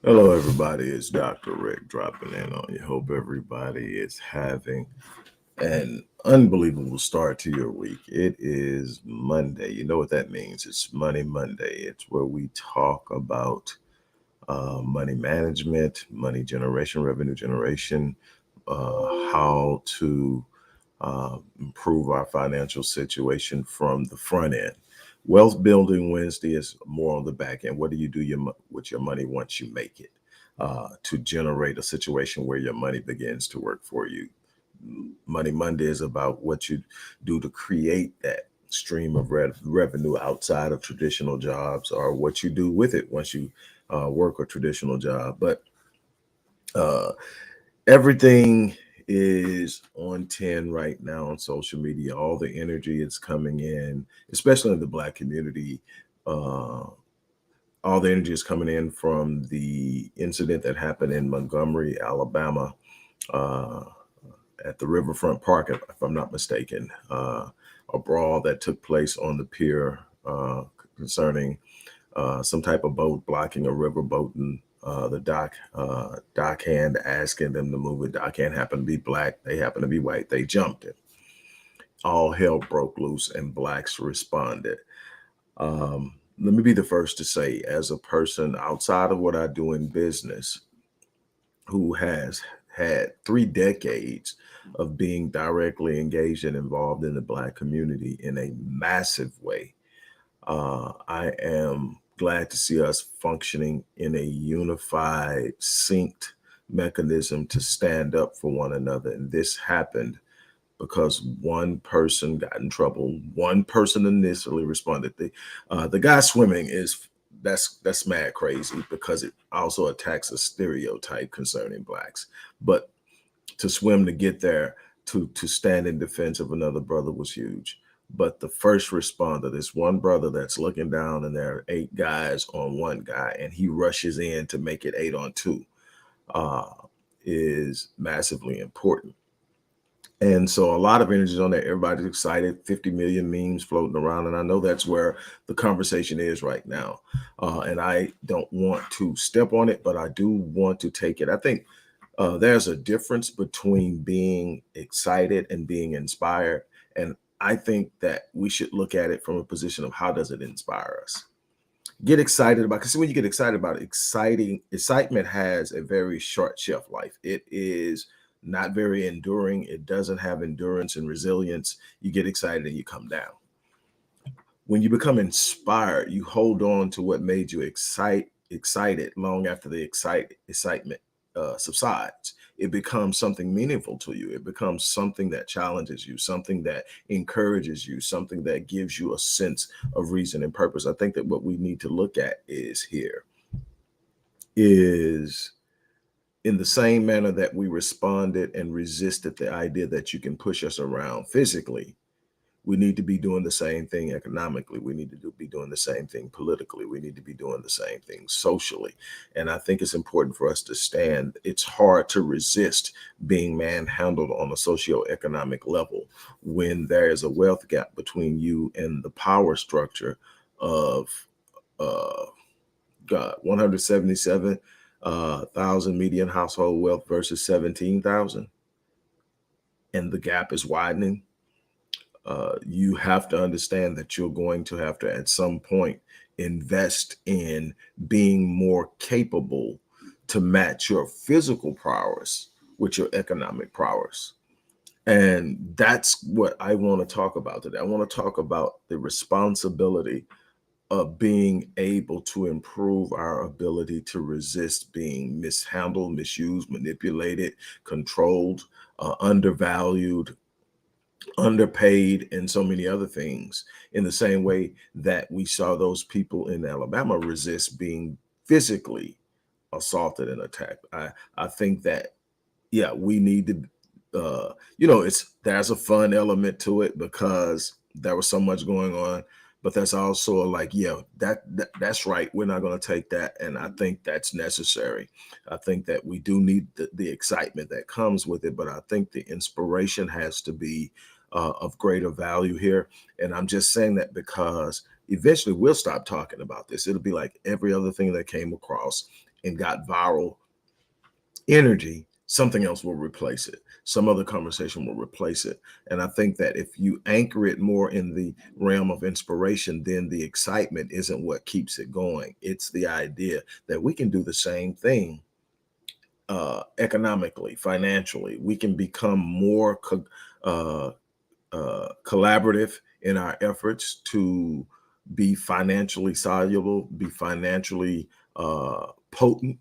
Hello, everybody. It's Dr. Rick dropping in on you. Hope everybody is having an unbelievable start to your week. It is Monday. You know what that means? It's Money Monday. It's where we talk about money management, money generation, revenue generation, how to improve our financial situation from the front end. Wealth building Wednesday is more on the back end. What do you do with your money once you make it to generate a situation where your money begins to work for you? Money Monday is about what you do to create that stream of revenue outside of traditional jobs, or what you do with it once you work a traditional job. But uh, everything is on 10 right now on social media. All the energy is coming in, especially in the Black community. All the energy is coming in from the incident that happened in Montgomery, Alabama, uh, at the Riverfront Park, if I'm not mistaken. A brawl that took place on the pier concerning some type of boat blocking a riverboat, and the dockhand asking them to move it. Dockhand happened to be Black. They happened to be white. They jumped it. All hell broke loose, and Blacks responded. Let me be the first to say, as a person outside of what I do in business, who has had 3 decades of being directly engaged and involved in the Black community in a massive way, I am glad to see us functioning in a unified, synced mechanism to stand up for one another. And this happened because one person got in trouble. One person initially responded. The guy swimming that's mad crazy, because it also attacks a stereotype concerning Blacks. But to swim to get there, to stand in defense of another brother, was huge. But the first responder, this one brother that's looking down and there are 8 guys on one guy, and he rushes in to make it 8 on 2, is massively important. And so a lot of energy is on there. Everybody's excited. 50 million memes floating around. And I know that's where the conversation is right now. And I don't want to step on it, but I do want to take it. I think there's a difference between being excited and being inspired. And I think that we should look at it from a position of, how does it inspire us? Get excited about, because when you get excited about it, excitement has a very short shelf life. It is not very enduring. It doesn't have endurance and resilience. You get excited and you come down. When you become inspired, you hold on to what made you excited long after the excitement subsides. It becomes something meaningful to you. It becomes something that challenges you, something that encourages you, something that gives you a sense of reason and purpose. I think that what we need to look at is in the same manner that we responded and resisted the idea that you can push us around physically, we need to be doing the same thing economically. We need to be doing the same thing politically. We need to be doing the same thing socially. And I think it's important for us to stand. It's hard to resist being manhandled on a socioeconomic level when there is a wealth gap between you and the power structure of 177,000 median household wealth versus 17,000, and the gap is widening. You have to understand that you're going to have to, at some point, invest in being more capable to match your physical prowess with your economic prowess. And that's what I want to talk about today. I want to talk about the responsibility of being able to improve our ability to resist being mishandled, misused, manipulated, controlled, undervalued, underpaid, and so many other things, in the same way that we saw those people in Alabama resist being physically assaulted and attacked. I think that, yeah, we need to, there's a fun element to it because there was so much going on, but that's also like, yeah, that's right. We're not going to take that. And I think that's necessary. I think that we do need the excitement that comes with it, but I think the inspiration has to be of greater value here. And I'm just saying that because eventually we'll stop talking about this. It'll be like every other thing that came across and got viral energy, something else will replace it. Some other conversation will replace it. And I think that if you anchor it more in the realm of inspiration, then the excitement isn't what keeps it going. It's the idea that we can do the same thing economically, financially. We can become more uh, collaborative in our efforts to be financially soluble, be financially potent,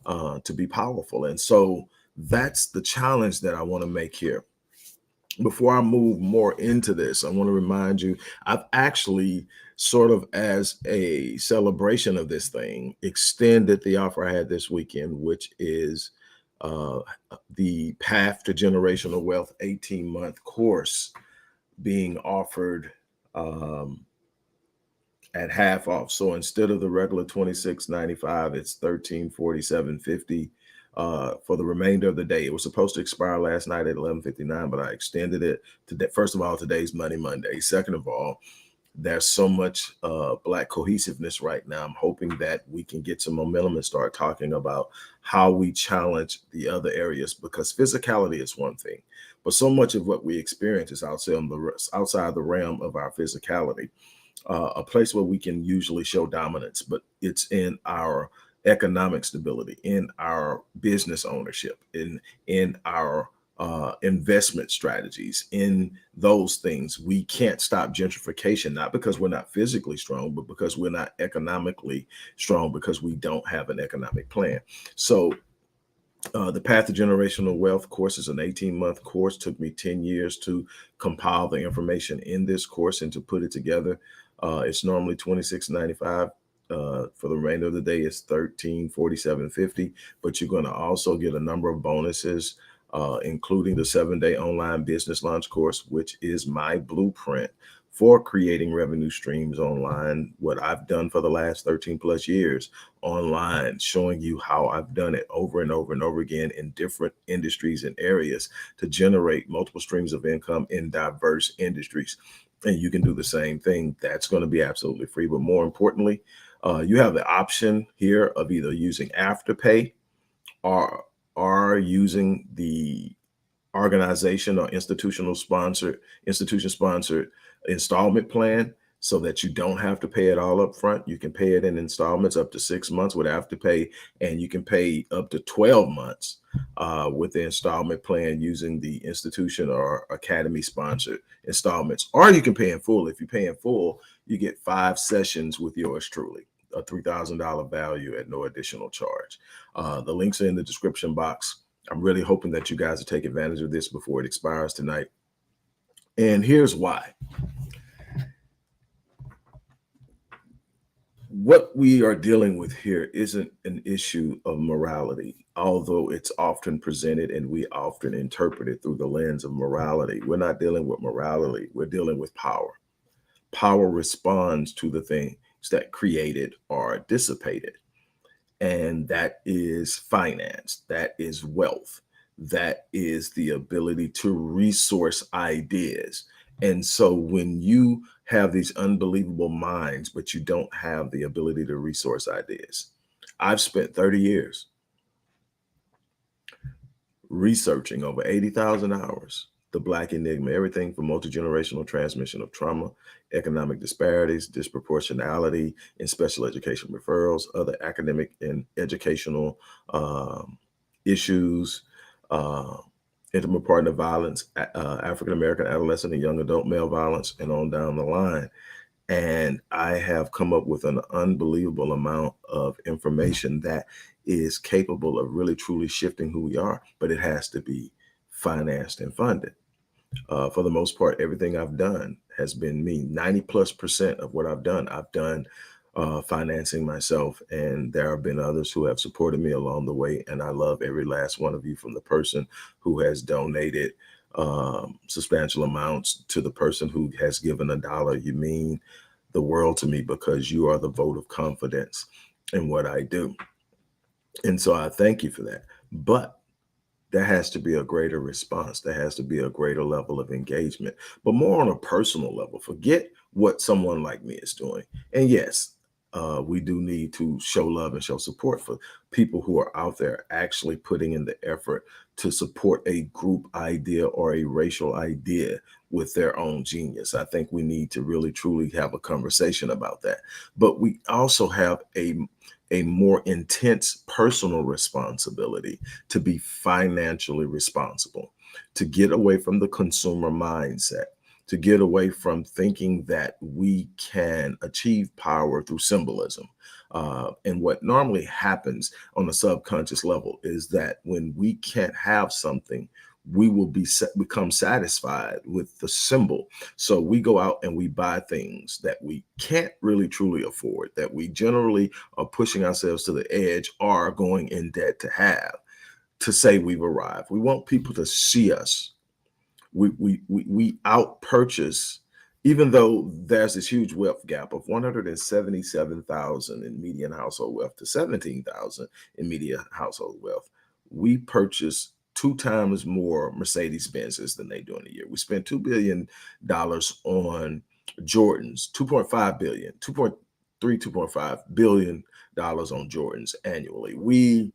to be powerful. And so that's the challenge that I want to make here. Before I move more into this, I want to remind you, I've actually sort of as a celebration of this thing, extended the offer I had this weekend, which is uh, the Path to Generational Wealth 18-month course being offered at half off. So instead of the regular $26.95, it's $1347.50 for the remainder of the day. It was supposed to expire last night at 11:59, but I extended it to, first of all, today's Money Monday. Second of all, there's so much Black cohesiveness right now. I'm hoping that we can get some momentum and start talking about how we challenge the other areas, because physicality is one thing, but so much of what we experience is outside the realm of our physicality. A place where we can usually show dominance, but it's in our economic stability, in our business ownership, in our investment strategies, in those things. We can't stop gentrification, not because we're not physically strong, but because we're not economically strong, because we don't have an economic plan. So the Path to Generational Wealth course is an 18-month course. Took me 10 years to compile the information in this course and to put it together. It's normally $26.95. For the remainder of the day, it's $1347.50. But you're going to also get a number of bonuses, including the 7-day online business launch course, which is my blueprint for creating revenue streams online, what I've done for the last 13 plus years online, showing you how I've done it over and over and over again in different industries and areas to generate multiple streams of income in diverse industries. And you can do the same thing. That's going to be absolutely free. But more importantly, you have the option here of either using Afterpay or using the organization or institution sponsored installment plan, so that you don't have to pay it all up front. You can pay it in installments up to 6 months with Afterpay, and you can pay up to 12 months with the installment plan using the institution or academy sponsored installments. Or you can pay in full. If you pay in full, you get 5 sessions with yours truly, a $3,000 value at no additional charge. The links are in the description box. I'm really hoping that you guys will take advantage of this before it expires tonight. And here's why. What we are dealing with here isn't an issue of morality, although it's often presented and we often interpret it through the lens of morality. We're not dealing with morality. We're dealing with power. Power responds to the things that created or dissipated. And that is finance, that is wealth, that is the ability to resource ideas. And so when you have these unbelievable minds, but you don't have the ability to resource ideas, I've spent 30 years researching over 80,000 hours, the Black Enigma, everything from multi-generational transmission of trauma, economic disparities, disproportionality in special education referrals, other academic and educational issues, uh, intimate partner violence, African-American adolescent and young adult male violence, and on down the line. And I have come up with an unbelievable amount of information that is capable of really truly shifting who we are, but it has to be financed and funded. For the most part, everything I've done has been me. 90+% of what I've done financing myself. And there have been others who have supported me along the way. And I love every last one of you, from the person who has donated substantial amounts to the person who has given $1. You mean the world to me, because you are the vote of confidence in what I do. And so I thank you for that. But there has to be a greater response. There has to be a greater level of engagement, but more on a personal level. Forget what someone like me is doing. And yes, we do need to show love and show support for people who are out there actually putting in the effort to support a group idea or a racial idea with their own genius. I think we need to really truly have a conversation about that. But we also have a more intense personal responsibility to be financially responsible, to get away from the consumer mindset, to get away from thinking that we can achieve power through symbolism. And what normally happens on a subconscious level is that when we can't have something, we will become satisfied with the symbol. So we go out and we buy things that we can't really truly afford, that we generally are pushing ourselves to the edge or going in debt to say we've arrived. We want people to see us. We out purchase, even though there's this huge wealth gap of 177,000 in median household wealth to 17,000 in median household wealth. We purchase 2 times more Mercedes Benzes than they do in a year. We spend $2 billion on Jordans, 2.5 billion, 2.3, 2.5 billion dollars on Jordans annually. We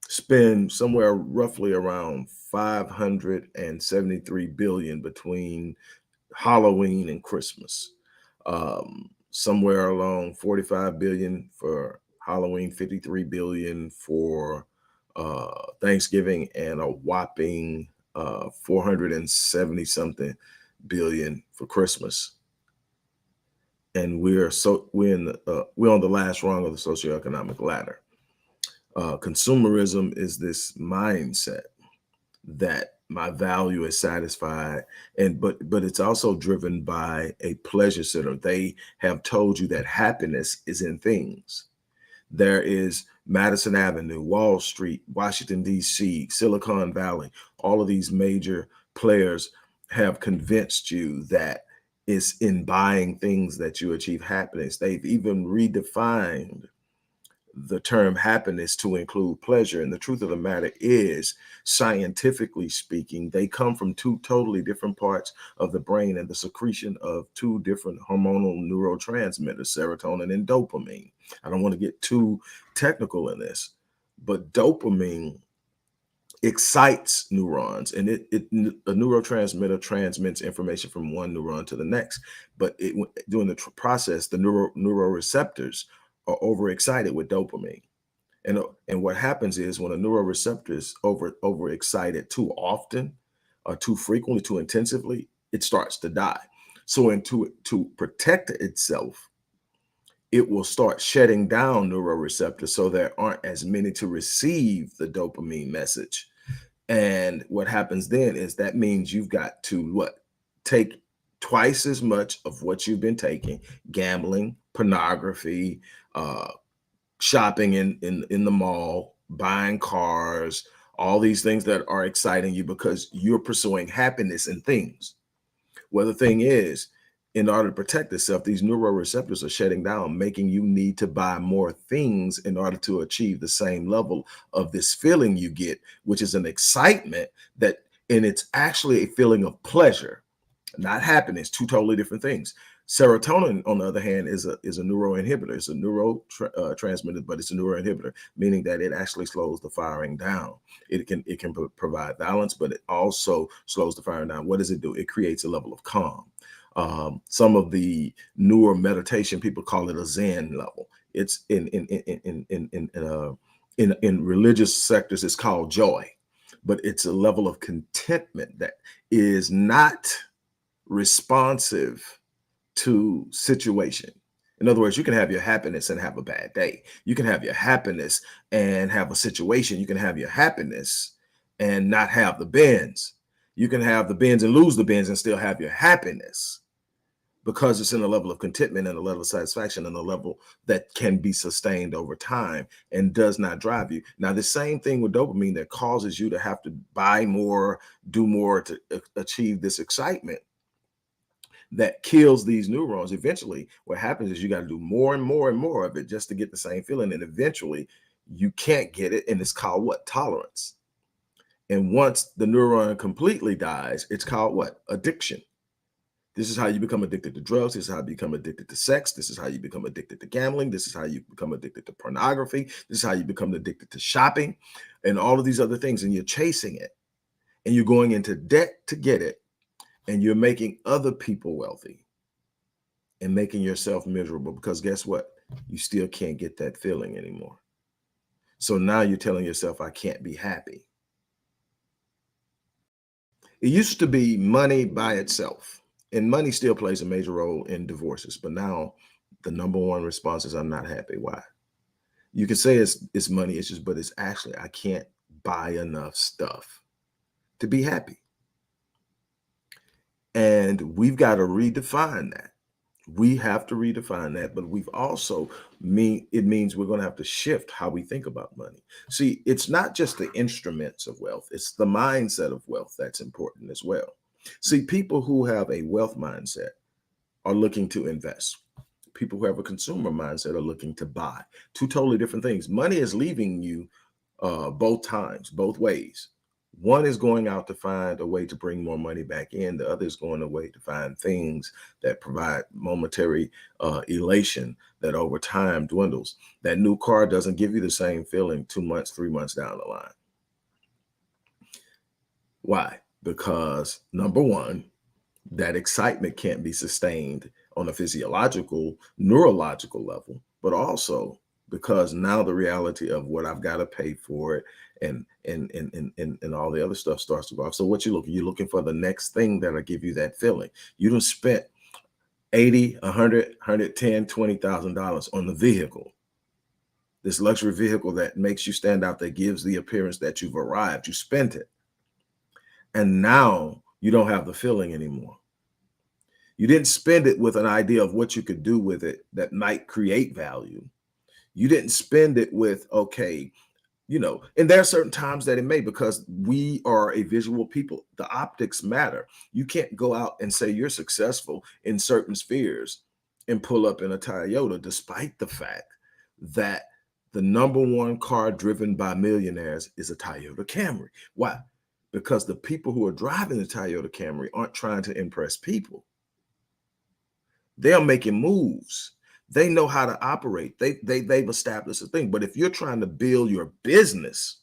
spend somewhere roughly around 573 billion between Halloween and Christmas. Somewhere along 45 billion for Halloween, 53 billion for Thanksgiving, and a whopping 470 something billion for Christmas. And we're on the last rung of the socioeconomic ladder. Consumerism is this mindset that my value is satisfied, but it's also driven by a pleasure center. They have told you that happiness is in things. There is Madison Avenue, Wall Street, Washington, D.C., Silicon Valley. All of these major players have convinced you that it's in buying things that you achieve happiness. They've even redefined the term happiness to include pleasure. And the truth of the matter is, scientifically speaking, they come from two totally different parts of the brain and the secretion of two different hormonal neurotransmitters, serotonin and dopamine. I don't want to get too technical in this, but dopamine excites neurons, and a neurotransmitter transmits information from one neuron to the next. But during the process, the neuroreceptors are overexcited with dopamine. And what happens is, when a neuroreceptor is overexcited too often, or too frequently, too intensively, it starts to die. So to protect itself, it will start shutting down neuroreceptors so there aren't as many to receive the dopamine message. And what happens then is that means you've got to take twice as much of what you've been taking: gambling, pornography, shopping in the mall, buying cars, all these things that are exciting you because you're pursuing happiness in things. Well, the thing is, in order to protect itself, these neuroreceptors are shutting down, making you need to buy more things in order to achieve the same level of this feeling you get, which is an excitement and it's actually a feeling of pleasure, not happiness. Two totally different things. Serotonin, on the other hand, is a neuroinhibitor. It's a neurotransmitter, but it's a neuroinhibitor, meaning that it actually slows the firing down. It can provide balance, but it also slows the firing down. What does it do? It creates a level of calm. Some of the newer meditation people call it a Zen level. It's in religious sectors, it's called joy, but it's a level of contentment that is not responsive to situation. In other words, you can have your happiness and have a bad day. You can have your happiness and have a situation. You can have your happiness and not have the Benz. You can have the Benz and lose the Benz and still have your happiness. because it's in a level of contentment and a level of satisfaction and a level that can be sustained over time and does not drive you. Now, the same thing with dopamine that causes you to have to buy more, do more to achieve this excitement that kills these neurons. Eventually, what happens is you got to do more and more and more of it just to get the same feeling. And eventually you can't get it. And it's called what? Tolerance. And once the neuron completely dies, it's called what? Addiction. This is how you become addicted to drugs. This is how you become addicted to sex. This is how you become addicted to gambling. This is how you become addicted to pornography. This is how you become addicted to shopping and all of these other things. And you're chasing it and you're going into debt to get it. And you're making other people wealthy and making yourself miserable because guess what? You still can't get that feeling anymore. So now you're telling yourself, I can't be happy. It used to be money by itself, and money still plays a major role in divorces. But now the number one response is I'm not happy. Why? You can say it's money issues, but it's actually I can't buy enough stuff to be happy. And we've got to redefine that. We have to redefine that, but we've also it means we're going to have to shift how we think about money. See, it's not just the instruments of wealth, it's the mindset of wealth that's important as well. See, people who have a wealth mindset are looking to invest. People who have a consumer mindset are looking to buy. Two totally different things. Money is leaving you both times, both ways. One is going out to find a way to bring more money back in. The other is going away to find things that provide momentary elation that over time dwindles. That new car doesn't give you the same feeling 2 months, 3 months down the line. Why? Because number one, that excitement can't be sustained on a physiological, neurological level, but also because now the reality of what I've got to pay for it and all the other stuff starts to go off. So what you're looking for the next thing that'll give you that feeling. You done spent 80, 100, 110, $20,000 on the vehicle. This luxury vehicle that makes you stand out, that gives the appearance that you've arrived. You spent it. And now you don't have the feeling anymore. You didn't spend it with an idea of what you could do with it that might create value. You didn't spend it with, okay, and there are certain times that it may, because we are a visual people. The optics matter. You can't go out and say you're successful in certain spheres and pull up in a Toyota, despite the fact that the number one car driven by millionaires is a Toyota Camry. Why? Because the people who are driving the Toyota Camry aren't trying to impress people. They're making moves. They know how to operate. They've established a thing. But if you're trying to build your business,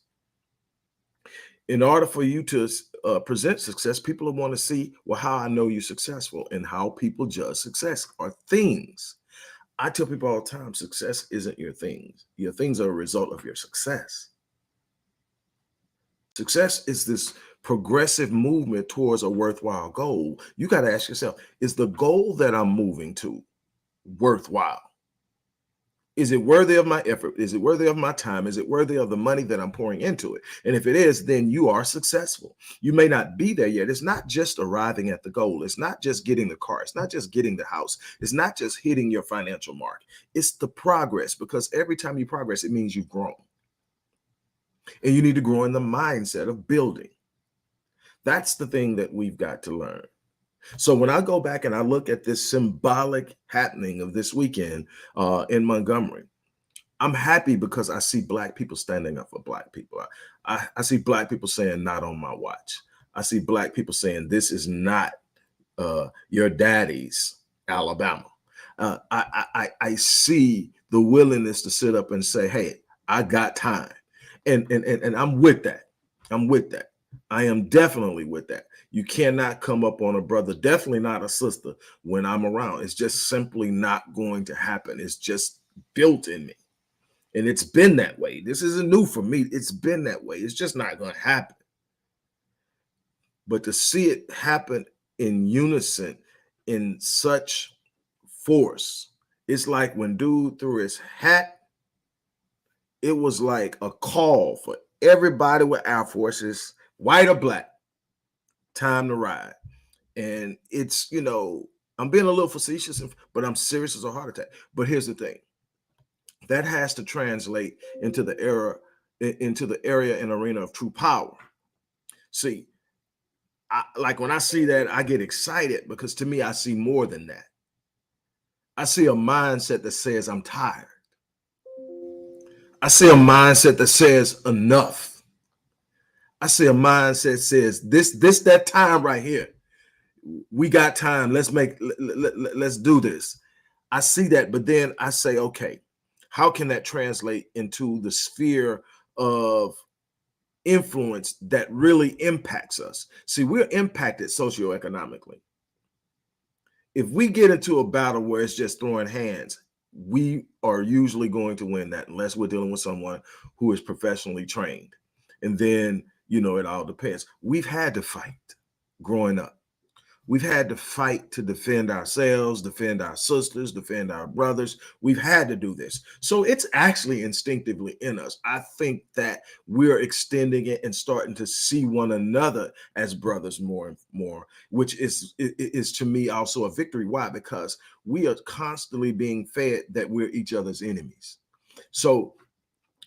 in order for you to present success, people will want to see, well, how I know you're successful, and how people judge success are things. I tell people all the time, success isn't your things. Your things are a result of your success. Success is this progressive movement towards a worthwhile goal. You got to ask yourself, is the goal that I'm moving to worthwhile? Is it worthy of my effort? Is it worthy of my time? Is it worthy of the money that I'm pouring into it? And if it is, then you are successful. You may not be there yet. It's not just arriving at the goal. It's not just getting the car. It's not just getting the house. It's not just hitting your financial mark. It's the progress, because every time you progress, it means you've grown. And you need to grow in the mindset of building. That's the thing that we've got to learn. So when I go back and I look at this symbolic happening of this weekend in Montgomery, I'm happy because I see Black people standing up for Black people. I see Black people saying, not on my watch. I see Black people saying, this is not your daddy's Alabama. I see the willingness to sit up and say, hey, I got time. And I'm with that. I'm with that. I am definitely with that. You cannot come up on a brother, definitely not a sister, when I'm around. It's just simply not going to happen. It's just built in me. And it's been that way. This isn't new for me. It's been that way. It's just not going to happen. But to see it happen in unison, in such force, it's like when dude threw his hat, it was like a call for everybody with Air Forces, white or Black, time to ride. And it's, I'm being a little facetious, but I'm serious as a heart attack. But here's the thing. That has to translate into the area and arena of true power. See, like when I see that, I get excited because to me, I see more than that. I see a mindset that says I'm tired. I see a mindset that says enough. I see a mindset that says that time right here. We got time. Let's do this. I see that, but then I say, okay, how can that translate into the sphere of influence that really impacts us? See, we're impacted socioeconomically. If we get into a battle where it's just throwing hands, we are usually going to win that unless we're dealing with someone who is professionally trained. And then, it all depends. We've had to fight growing up. We've had to fight to defend ourselves, defend our sisters, defend our brothers. We've had to do this. So it's actually instinctively in us. I think that we're extending it and starting to see one another as brothers more and more, which is to me also a victory. Why? Because we are constantly being fed that we're each other's enemies. So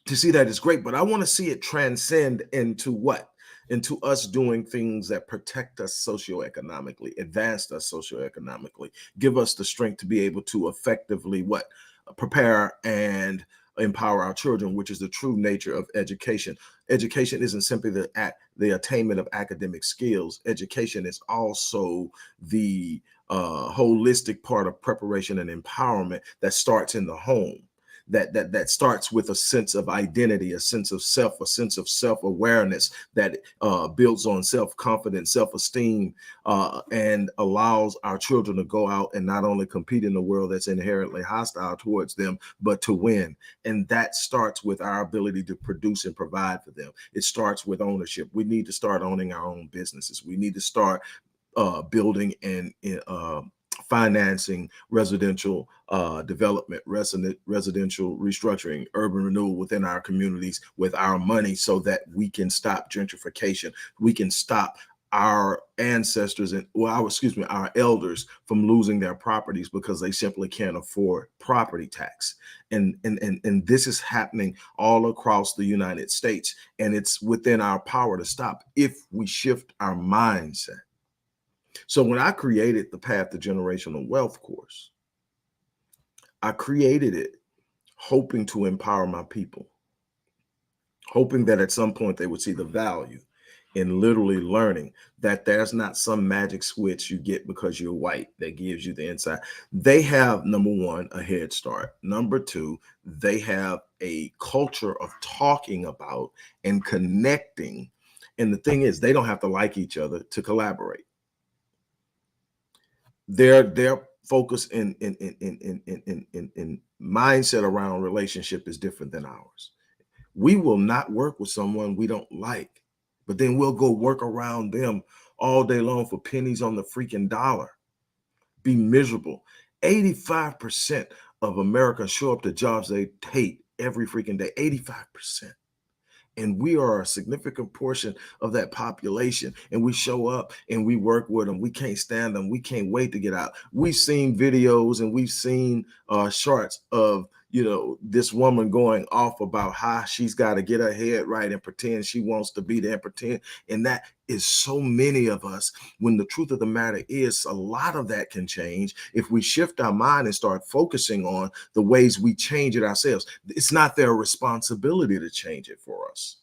to see that is great, but I want to see it transcend into what? Into us doing things that protect us socioeconomically, advance us socioeconomically, give us the strength to be able to effectively what? Prepare and empower our children, which is the true nature of education. Education isn't simply the attainment of academic skills. Education is also the holistic part of preparation and empowerment that starts in the home. That starts with a sense of identity, a sense of self, a sense of self-awareness that builds on self-confidence, self-esteem, and allows our children to go out and not only compete in a world that's inherently hostile towards them, but to win. And that starts with our ability to produce and provide for them. It starts with ownership. We need to start owning our own businesses. We need to start building and financing residential development, residential restructuring, urban renewal within our communities with our money so that we can stop gentrification. We can stop our ancestors and our elders from losing their properties because they simply can't afford property tax. And this is happening all across the United States. And it's within our power to stop if we shift our mindset. So when I created the Path to Generational Wealth course, I created it hoping to empower my people, hoping that at some point they would see the value in literally learning that there's not some magic switch you get because you're white that gives you the insight. They have, number one, a head start. Number two, they have a culture of talking about and connecting. And the thing is, they don't have to like each other to collaborate. Their focus in mindset around relationship is different than ours. We will not work with someone we don't like, but then we'll go work around them all day long for pennies on the freaking dollar. Be miserable. 85% of Americans show up to jobs they hate every freaking day. 85%. And we are a significant portion of that population. And we show up and we work with them. We can't stand them. We can't wait to get out. We've seen videos and we've seen shorts of, this woman going off about how she's got to get her head right and pretend she wants to be there and pretend. And that is so many of us, when the truth of the matter is a lot of that can change if we shift our mind and start focusing on the ways we change it ourselves. It's not their responsibility to change it for us.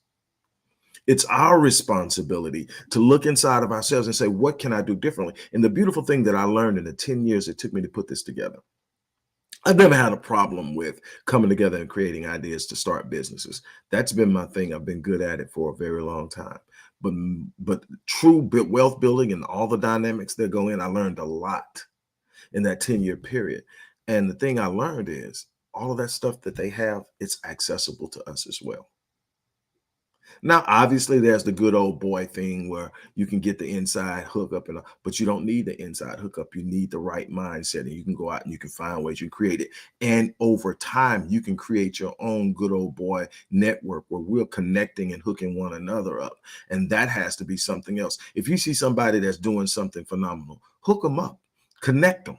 It's our responsibility to look inside of ourselves and say, what can I do differently? And the beautiful thing that I learned in the 10 years it took me to put this together, I've never had a problem with coming together and creating ideas to start businesses. That's been my thing. I've been good at it for a very long time. But true wealth building and all the dynamics that go in, I learned a lot in that 10-year period. And the thing I learned is all of that stuff that they have, it's accessible to us as well. Now, obviously, there's the good old boy thing where you can get the inside hookup, but you don't need the inside hookup. You need the right mindset, and you can go out and you can find ways you create it. And over time, you can create your own good old boy network where we're connecting and hooking one another up. And that has to be something else. If you see somebody that's doing something phenomenal, hook them up. Connect them.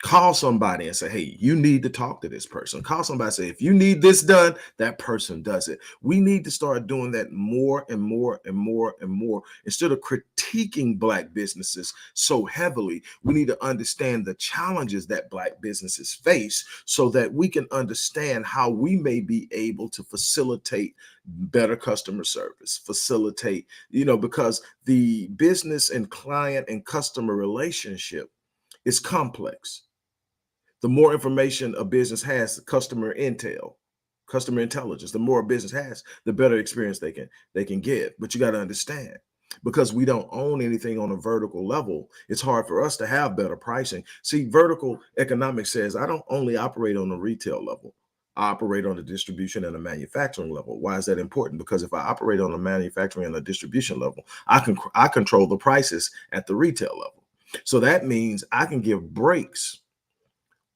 Call somebody and say, hey, you need to talk to this person. Call somebody and say, if you need this done, that person does it. We need to start doing that more and more and more and more. Instead of critiquing Black businesses so heavily, we need to understand the challenges that Black businesses face so that we can understand how we may be able to facilitate better customer service, facilitate, because the business and client and customer relationship is complex. The more information a business has, customer intel, customer intelligence, the more a business has, the better experience they can give. But you got to understand, because we don't own anything on a vertical level, it's hard for us to have better pricing. See, vertical economics says I don't only operate on the retail level. I operate on the distribution and the manufacturing level. Why is that important? Because if I operate on the manufacturing and the distribution level, I control the prices at the retail level. So that means I can give breaks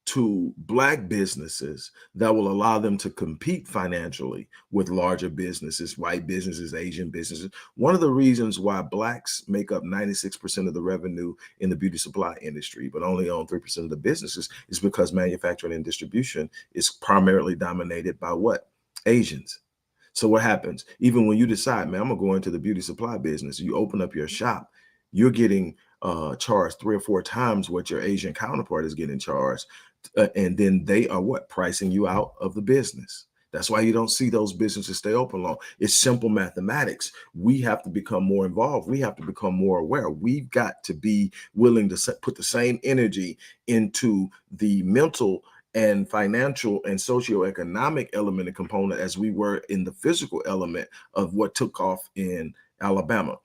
to Black businesses that will allow them to compete financially with larger businesses, white businesses, Asian businesses. One of the reasons why Blacks make up 96% of the revenue in the beauty supply industry, but only own 3% of the businesses, is because manufacturing and distribution is primarily dominated by what? Asians. So what happens? Even when you decide, man, I'm gonna go into the beauty supply business, you open up your shop, you're getting charged 3 or 4 times what your Asian counterpart is getting charged. And then they are what? Pricing you out of the business. That's why you don't see those businesses stay open long. It's simple mathematics. We have to become more involved. We have to become more aware. We've got to be willing to put the same energy into the mental and financial and socioeconomic element and component as we were in the physical element of what took off in Alabama.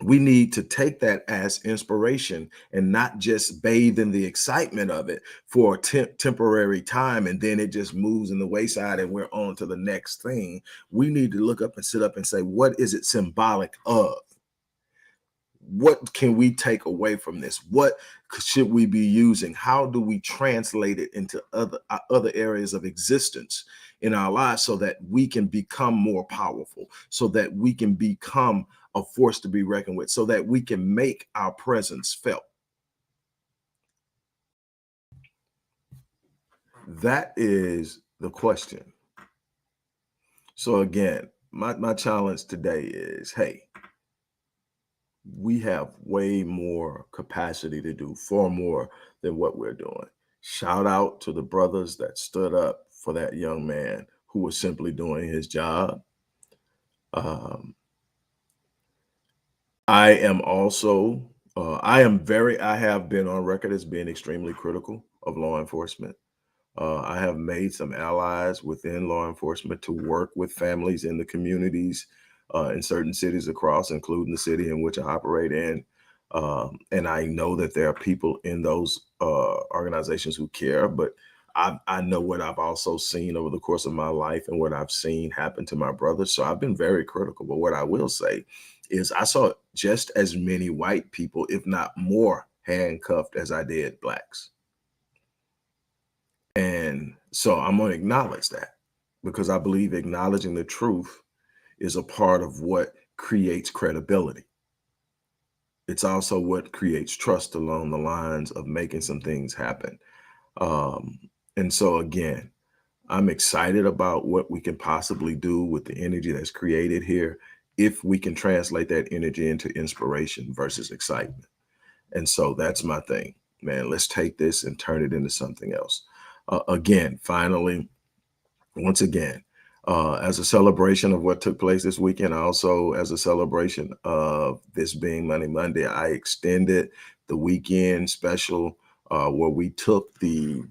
We need to take that as inspiration and not just bathe in the excitement of it for a temporary time, and then it just moves in the wayside and we're on to the next thing. We need to look up and sit up and say, what is it symbolic of? What can we take away from this? What should we be using? How do we translate it into other areas of existence in our lives so that we can become more powerful, so that we can become a force to be reckoned with, so that we can make our presence felt? That is the question. So again, my challenge today is, hey, we have way more capacity to do far more than what we're doing. Shout out to the brothers that stood up for that young man who was simply doing his job. Um, I am also, I have been on record as being extremely critical of law enforcement. I have made some allies within law enforcement to work with families in the communities in certain cities across, including the city in which I operate in. And I know that there are people in those organizations who care, but I know what I've also seen over the course of my life and what I've seen happen to my brothers. So I've been very critical. But what I will say is I saw just as many white people, if not more, handcuffed as I did Blacks. And so I'm going to acknowledge that, because I believe acknowledging the truth is a part of what creates credibility. It's also what creates trust along the lines of making some things happen. Um, and so, again, I'm excited about what we can possibly do with the energy that's created here if we can translate that energy into inspiration versus excitement. And so that's my thing, man. Let's take this and turn it into something else. Again, finally, once again, as a celebration of what took place this weekend, also as a celebration of this being Money Monday, I extended the weekend special where we took the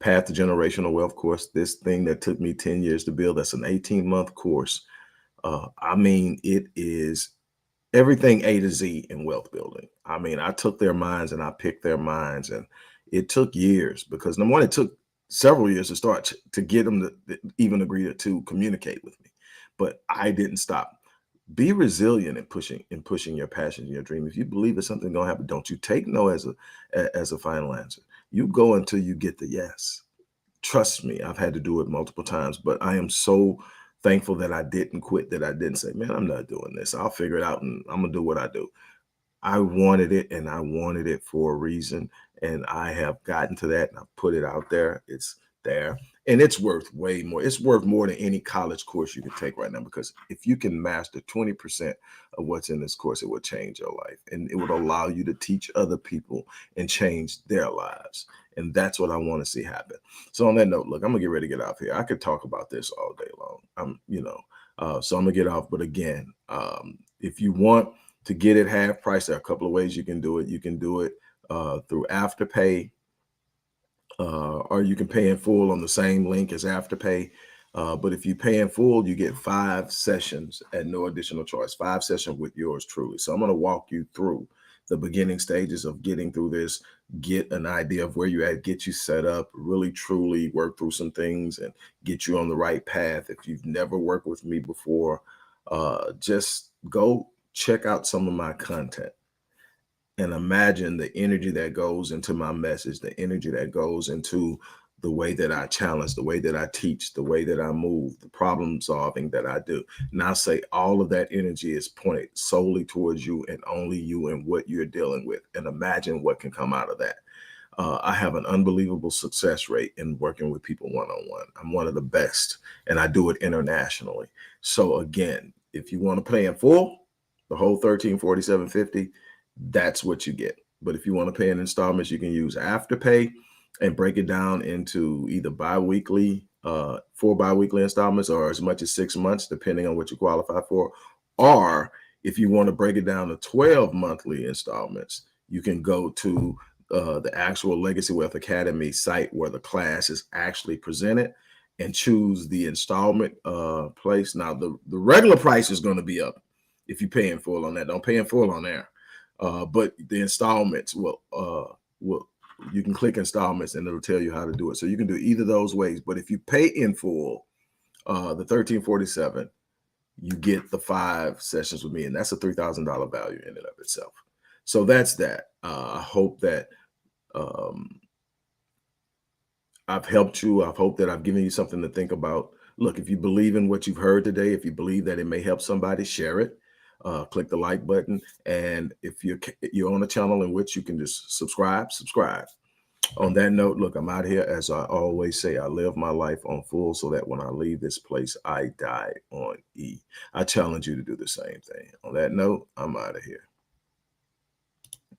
Path to Generational Wealth course, this thing that took me 10 years to build. That's an 18-month course. I mean, it is everything A to Z in wealth building. I mean, I took their minds and I picked their minds, and it took years, because number one, it took several years to start to get them to even agree to communicate with me. But I didn't stop. Be resilient in pushing your passion and your dream. If you believe that something gonna happen, don't you take no as a final answer. You go until you get the yes. Trust me, I've had to do it multiple times, but I am so thankful that I didn't quit, that I didn't say, man, I'm not doing this. I'll figure it out and I'm gonna do what I do. I wanted it, and I wanted it for a reason. And I have gotten to that, and I put it out there. It's there. And it's worth way more. It's worth more than any college course you can take right now, because if you can master 20% of what's in this course, it will change your life. And it would allow you to teach other people and change their lives. And that's what I want to see happen. So on that note, look, I'm gonna get ready to get off here. I could talk about this all day long. So I'm gonna get off. But again, if you want to get it half price, there are a couple of ways you can do it. You can do it through Afterpay, or you can pay in full on the same link as Afterpay. But if you pay in full, you get 5 sessions at no additional charge, 5 sessions with yours truly. So I'm going to walk you through the beginning stages of getting through this, get an idea of where you're at, get you set up, really truly work through some things and get you on the right path. If you've never worked with me before, just go check out some of my content and imagine the energy that goes into my message, the energy that goes into the way that I challenge, the way that I teach, the way that I move, the problem solving that I do. And I say all of that energy is pointed solely towards you and only you and what you're dealing with. And imagine what can come out of that. I have an unbelievable success rate in working with people one-on-one. I'm one of the best, and I do it internationally. So again, if you want to pay in full, the whole 1347.50, that's what you get. But if you want to pay in installments, you can use Afterpay and break it down into either bi-weekly, 4 bi-weekly installments, or as much as 6 months, depending on what you qualify for. Or if you want to break it down to 12 monthly installments, you can go to the actual Legacy Wealth Academy site where the class is actually presented and choose the installment place. Now, the regular price is going to be up if you pay in full on that. Don't pay in full on there. But the installments will you can click installments and it'll tell you how to do it. So you can do either of those ways. But if you pay in full, the 1347, you get the 5 sessions with me, and that's a $3,000 value in and of itself. So that's that. I hope that I've helped you. I hope that I've given you something to think about. Look, if you believe in what you've heard today, if you believe that it may help somebody, share it. Click the like button. And if you're on a channel in which you can just subscribe. On that note, look, I'm out here. As I always say, I live my life on full so that when I leave this place, I die on E. I challenge you to do the same thing. On that note, I'm out of here.